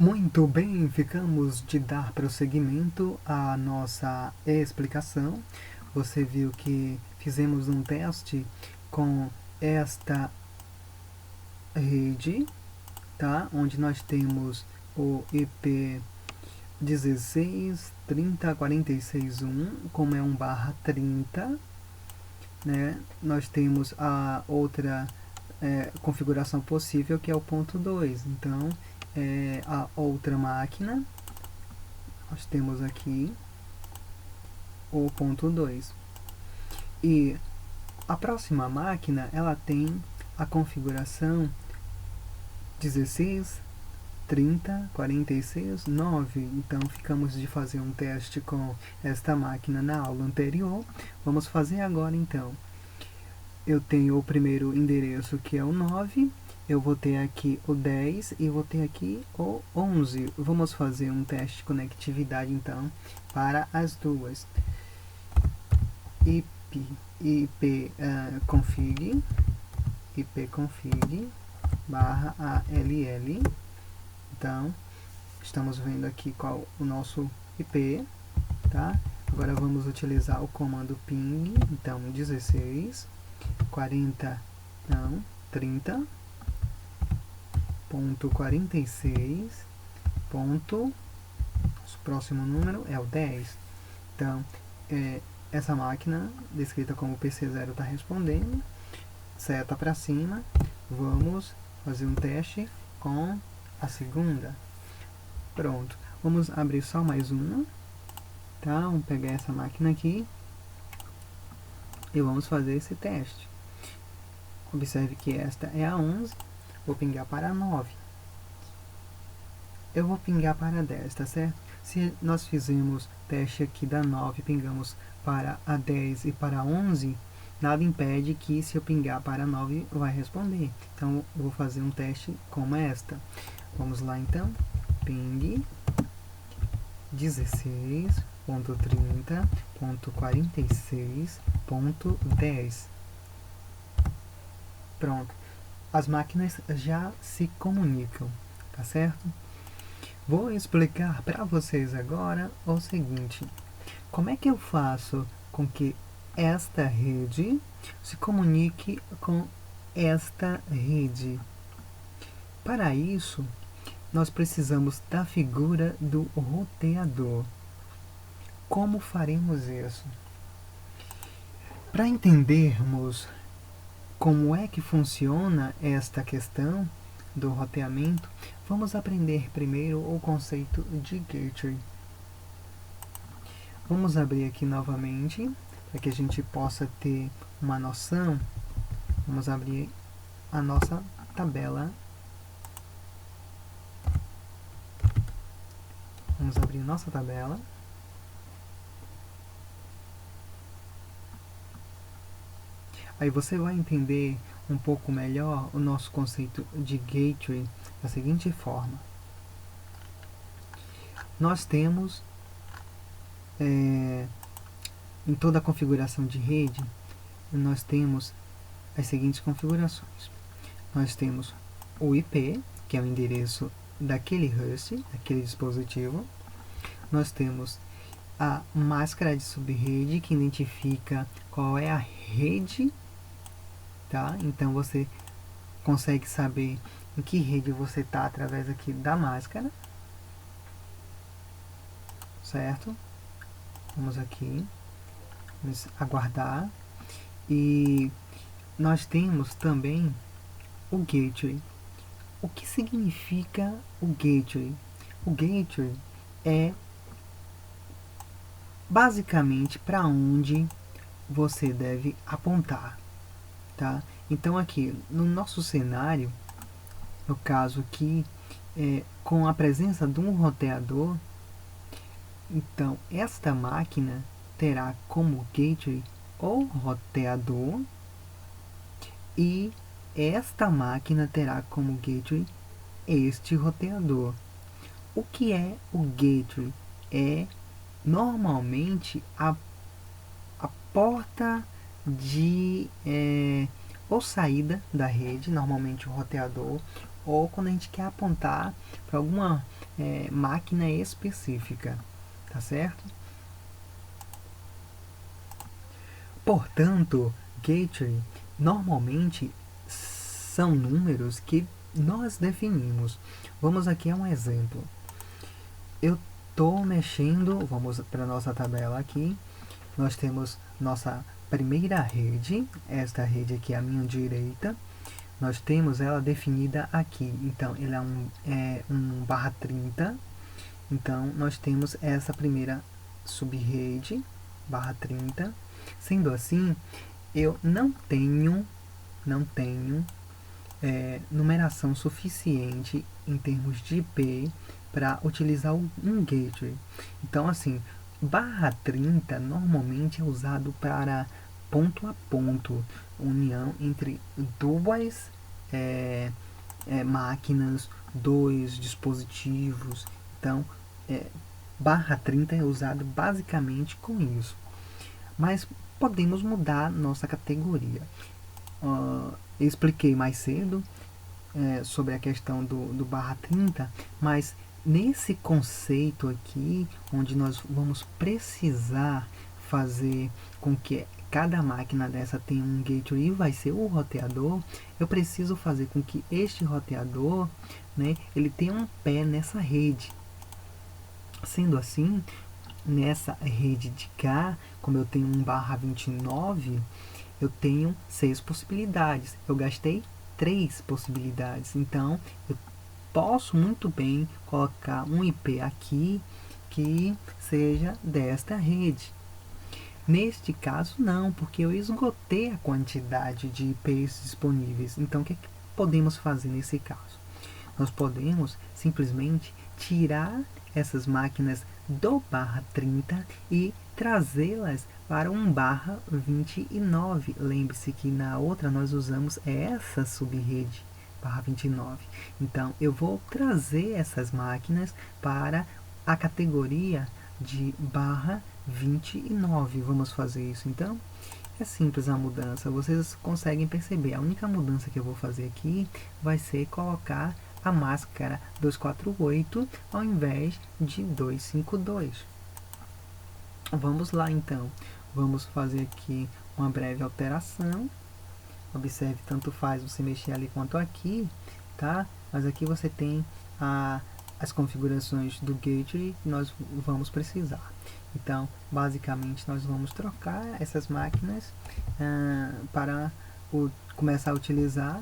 Muito bem, ficamos de dar prosseguimento à nossa explicação. Você viu que fizemos um teste com esta rede, tá? Onde nós temos o IP 16.30.46.1, como é 1/30, né? Nós temos a outra configuração possível, que é o ponto 2. Então, a outra máquina, nós temos aqui o ponto 2. E a próxima máquina, ela tem a configuração 16, 30, 46, 9. Então, ficamos de fazer um teste com esta máquina na aula anterior. Vamos fazer agora, então. Eu tenho o primeiro endereço, que é o 9. Eu vou ter aqui o 10 e vou ter aqui o 11. Vamos fazer um teste de conectividade, então, para as duas. ipconfig barra ALL. Então, estamos vendo aqui qual o nosso IP, tá? Agora vamos utilizar o comando ping, então 16, 40, não, 30.46. Nosso próximo número é o 10. Então, essa máquina, descrita como PC0, está respondendo. Seta para cima. Vamos fazer um teste com a segunda. Pronto. Vamos abrir só mais uma. Tá? Vamos pegar essa máquina aqui e vamos fazer esse teste. Observe que esta é a 11. Vou pingar para a 9. Eu vou pingar para a 10, tá certo? Se nós fizemos teste aqui da 9, pingamos para a 10 e para a 11, nada impede que, se eu pingar para a 9, vai responder. Então, eu vou fazer um teste como esta. Vamos lá, então. Ping 16.30.46.10. Pronto. As máquinas já se comunicam, tá certo? Vou explicar para vocês agora o seguinte: como é que eu faço com que esta rede se comunique com esta rede? Para isso, nós precisamos da figura do roteador. Como faremos isso? Para entendermos como é que funciona esta questão do roteamento, vamos aprender primeiro o conceito de gateway. Vamos abrir aqui novamente, para que a gente possa ter uma noção. Vamos abrir a nossa tabela. Vamos abrir nossa tabela. Aí você vai entender um pouco melhor o nosso conceito de gateway da seguinte forma. Nós temos, em toda a configuração de rede, nós temos as seguintes configurações. Nós temos o IP, que é o endereço daquele host, daquele dispositivo. Nós temos a máscara de subrede, que identifica qual é a rede, tá? Então você consegue saber em que rede você está através aqui da máscara, certo? Vamos aqui, vamos aguardar. E nós temos também o gateway. O que significa o gateway? O gateway é basicamente para onde você deve apontar, tá? Então aqui no nosso cenário, no caso aqui, com a presença de um roteador, então esta máquina terá como gateway o roteador e esta máquina terá como gateway este roteador. O que é o gateway? É normalmente a porta de ou saída da rede, normalmente o roteador, ou quando a gente quer apontar para alguma máquina específica, tá certo? Portanto, gateway normalmente são números que nós definimos. Vamos aqui a um exemplo. Eu estou mexendo, vamos para a nossa tabela aqui. Nós temos nossa primeira rede, esta rede aqui à minha direita. Nós temos ela definida aqui. Então, ele é um /30. Então, nós temos essa primeira subrede, /30. Sendo assim, eu não tenho numeração suficiente em termos de IP para utilizar um gateway. Então, assim, /30 normalmente é usado para ponto a ponto, união entre duas máquinas, dois dispositivos. Então, /30 é usado basicamente com isso. Mas podemos mudar nossa categoria. Eu expliquei mais cedo sobre a questão do /30, mas nesse conceito aqui, onde nós vamos precisar fazer com que cada máquina dessa tenha um gateway e vai ser o roteador, eu preciso fazer com que este roteador, né, ele tenha um pé nessa rede. Sendo assim, nessa rede de cá, como eu tenho um /29, eu tenho 6 possibilidades. Eu gastei 3 possibilidades. Então, eu posso muito bem colocar um IP aqui que seja desta rede. Neste caso, não, porque eu esgotei a quantidade de IPs disponíveis. Então, o que podemos fazer nesse caso? Nós podemos simplesmente tirar essas máquinas do /30 e trazê-las para um /29. Lembre-se que na outra nós usamos essa subrede /29. Então, eu vou trazer essas máquinas para a categoria de /29. Vamos fazer isso então? É simples a mudança, vocês conseguem perceber. A única mudança que eu vou fazer aqui vai ser colocar a máscara 248 ao invés de 252. Vamos lá então, vamos fazer aqui uma breve alteração. Observe, tanto faz você mexer ali quanto aqui, tá? Mas aqui você tem as configurações do gateway que nós vamos precisar. Então, basicamente, nós vamos trocar essas máquinas para começar a utilizar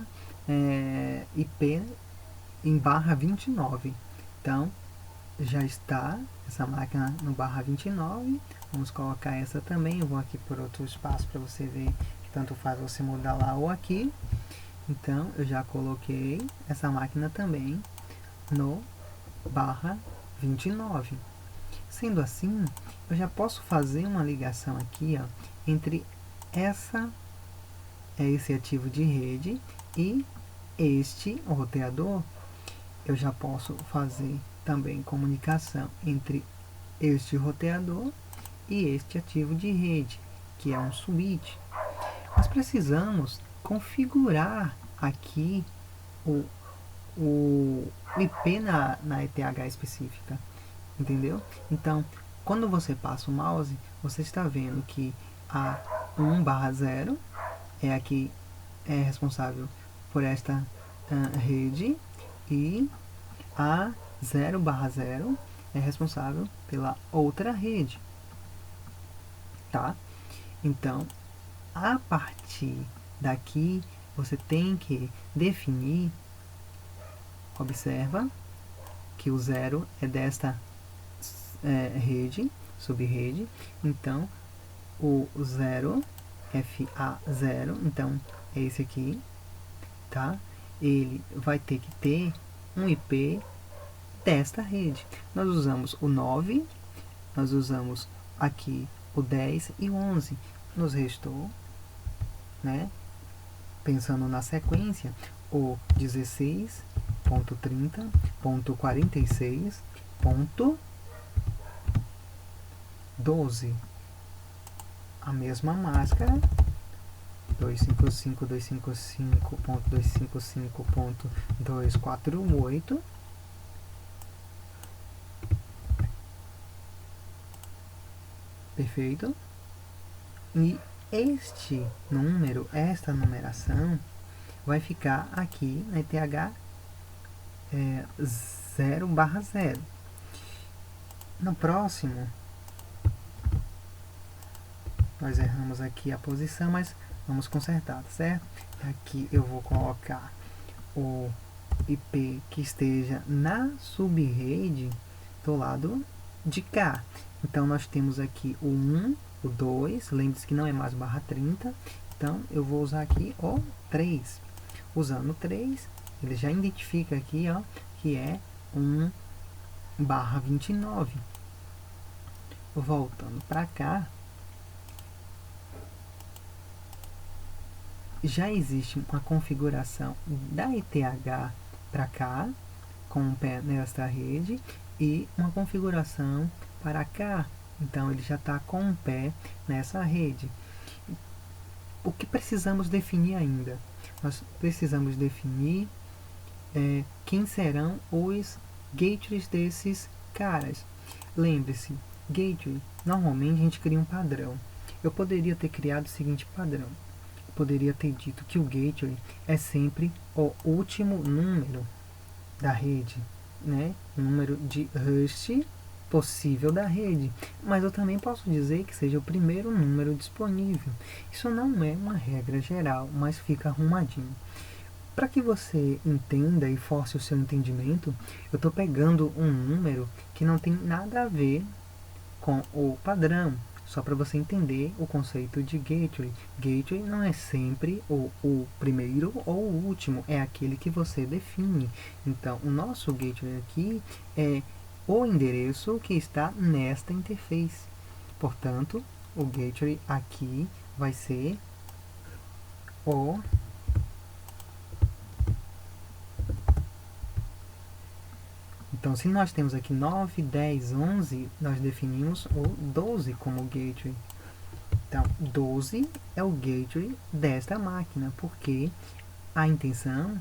IP em /29. Então, já está essa máquina no /29. Vamos colocar essa também. Eu vou aqui por outro espaço para você ver que tanto faz você mudar lá ou aqui. Então, eu já coloquei essa máquina também no /29. Sendo assim, eu já posso fazer uma ligação aqui, ó, entre esse ativo de rede e este roteador. Eu já posso fazer também comunicação entre este roteador e este ativo de rede, que é um switch. Nós precisamos configurar aqui o IP na ETH específica, entendeu? Então, quando você passa o mouse, você está vendo que a 1/0 é aqui responsável por esta rede, e a 0/0 é responsável pela outra rede, tá? Então, a partir daqui, você tem que definir, observa que o 0 é desta rede, subrede, então o 0, FA0, então é esse aqui, tá? Ele vai ter que ter um IP desta rede. Nós usamos o 9, nós usamos aqui o 10 e o 11. Nos restou, né, pensando na sequência, o 16.30.46.12. A mesma máscara 255.255.255.248. Perfeito. E este número, esta numeração, vai ficar aqui na ETH 0/0. No próximo, nós erramos aqui a posição, mas vamos consertar, tá certo? Aqui eu vou colocar o IP que esteja na subrede do lado de cá. Então, nós temos aqui o 1, o 2, lembre-se que não é mais /30, então eu vou usar aqui o 3. Usando o 3, ele já identifica aqui, ó, que é 1/29. Voltando para cá, já existe uma configuração da ETH para cá, com um pé nesta rede, e uma configuração para cá. Então, ele já está com um pé nessa rede. O que precisamos definir ainda? Nós precisamos definir quem serão os gateways desses caras. Lembre-se, gateway, normalmente a gente cria um padrão. Eu poderia ter criado o seguinte padrão. Eu poderia ter dito que o gateway é sempre o último número da rede, né? O número de host possível da rede, mas eu também posso dizer que seja o primeiro número disponível. Isso não é uma regra geral, mas fica arrumadinho. Para que você entenda e force o seu entendimento, eu estou pegando um número que não tem nada a ver com o padrão, só para você entender o conceito de gateway. Gateway não é sempre o primeiro ou o último, é aquele que você define. Então, o nosso gateway aqui é o endereço que está nesta interface. Portanto, o gateway aqui vai ser o Então, se nós temos aqui 9, 10, 11, nós definimos o 12 como gateway. Então, 12 é o gateway desta máquina, porque a intenção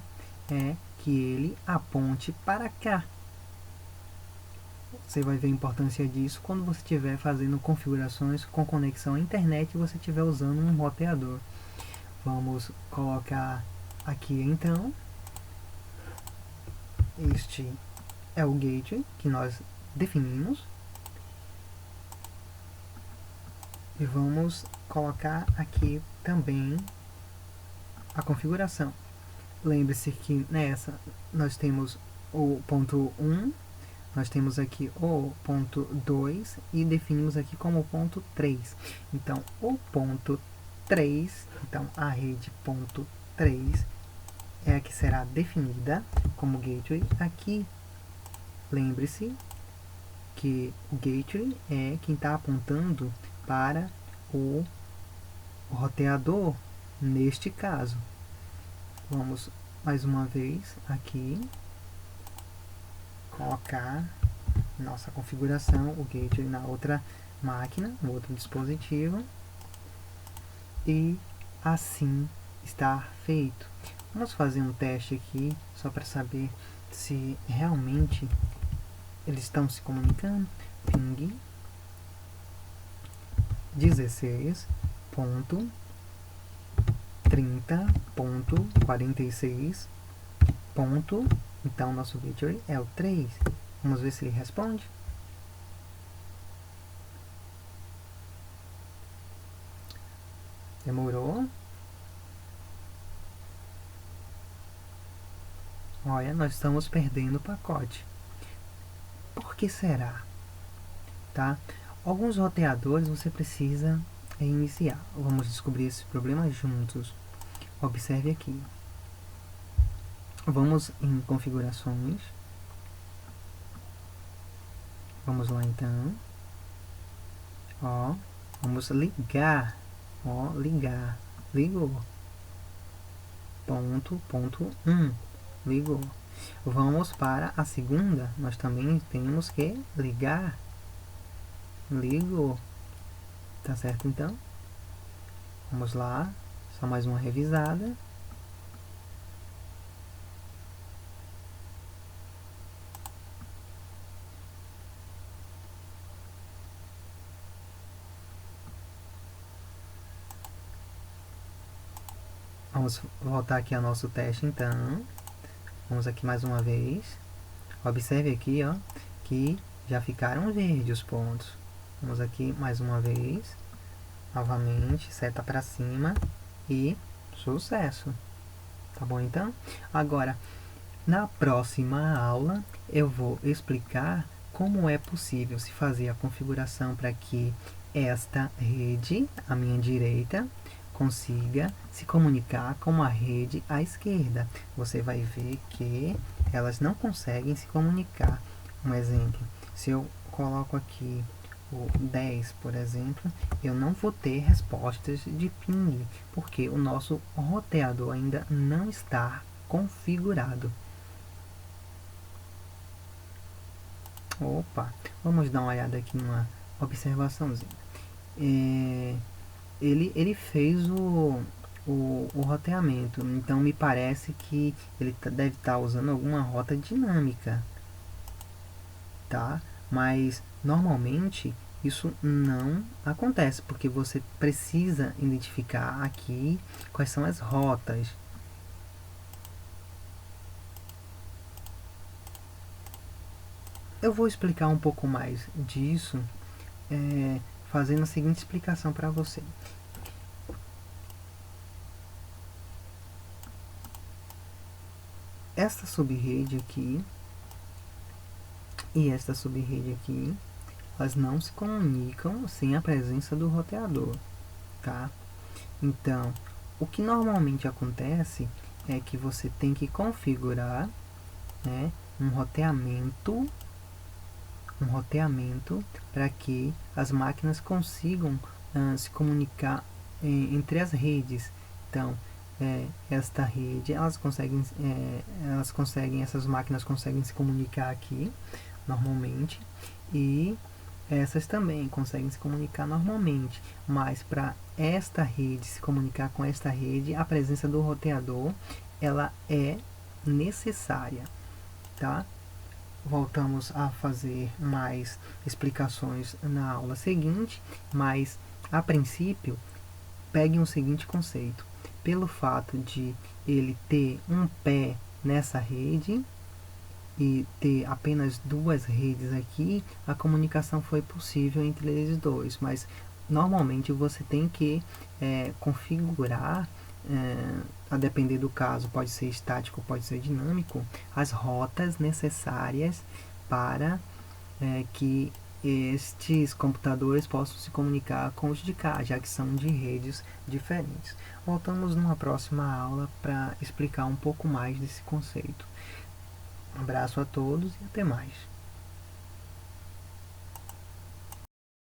é que ele aponte para cá. Você vai ver a importância disso quando você estiver fazendo configurações com conexão à internet e você estiver usando um roteador. Vamos colocar aqui então. Este é o gateway que nós definimos. E vamos colocar aqui também a configuração. Lembre-se que nessa nós temos o ponto 1, nós temos aqui o ponto 2 e definimos aqui como ponto 3. Então, o ponto 3, então a rede ponto 3 é a que será definida como gateway aqui. Lembre-se que o gateway é quem está apontando para o roteador, neste caso. Vamos mais uma vez aqui colocar nossa configuração, o gateway na outra máquina, no outro dispositivo, e assim está feito. Vamos fazer um teste aqui só para saber se realmente eles estão se comunicando. Ping 16.30.46. Então, nosso gateway é o 3. Vamos ver se ele responde. Demorou. Olha, nós estamos perdendo o pacote. Por que será? Tá? Alguns roteadores você precisa reiniciar. Vamos descobrir esse problema juntos. Observe aqui. Vamos em configurações. Vamos lá então. Ó, vamos ligar. Ó, ligar. Ligou. Ponto 1. Ligou. Vamos para a segunda. Nós também temos que ligar. Ligou. Tá certo então? Vamos lá. Só mais uma revisada. Vamos voltar aqui ao nosso teste, então. Vamos aqui mais uma vez. Observe aqui, ó, que já ficaram verdes os pontos. Vamos aqui mais uma vez. Novamente, seta para cima e sucesso. Tá bom, então? Agora, na próxima aula, eu vou explicar como é possível se fazer a configuração para que esta rede, à minha direita, consiga se comunicar com a rede à esquerda. Você vai ver que elas não conseguem se comunicar. Um exemplo, se eu coloco aqui o 10, por exemplo, eu não vou ter respostas de ping, porque o nosso roteador ainda não está configurado. Opa, vamos dar uma olhada aqui numa observaçãozinha. Ele fez o roteamento, então me parece que ele deve estar usando alguma rota dinâmica, tá? Mas normalmente isso não acontece, porque você precisa identificar aqui quais são as rotas. Eu vou explicar um pouco mais disso, fazendo a seguinte explicação para você. Esta subrede aqui e esta subrede aqui, elas não se comunicam sem a presença do roteador, tá? Então, o que normalmente acontece é que você tem que configurar, né, um roteamento para que as máquinas consigam se comunicar entre as redes. Então, esta rede, essas máquinas conseguem se comunicar aqui normalmente, e essas também conseguem se comunicar normalmente, mas para esta rede se comunicar com esta rede, a presença do roteador ela é necessária, tá? Voltamos a fazer mais explicações na aula seguinte, mas a princípio pegue o seguinte conceito: pelo fato de ele ter um pé nessa rede e ter apenas duas redes aqui, a comunicação foi possível entre eles dois, mas normalmente você tem que configurar, a depender do caso, pode ser estático, pode ser dinâmico, as rotas necessárias para que estes computadores possam se comunicar com os de cá, já que são de redes diferentes. Voltamos numa próxima aula para explicar um pouco mais desse conceito. Um abraço a todos e até mais.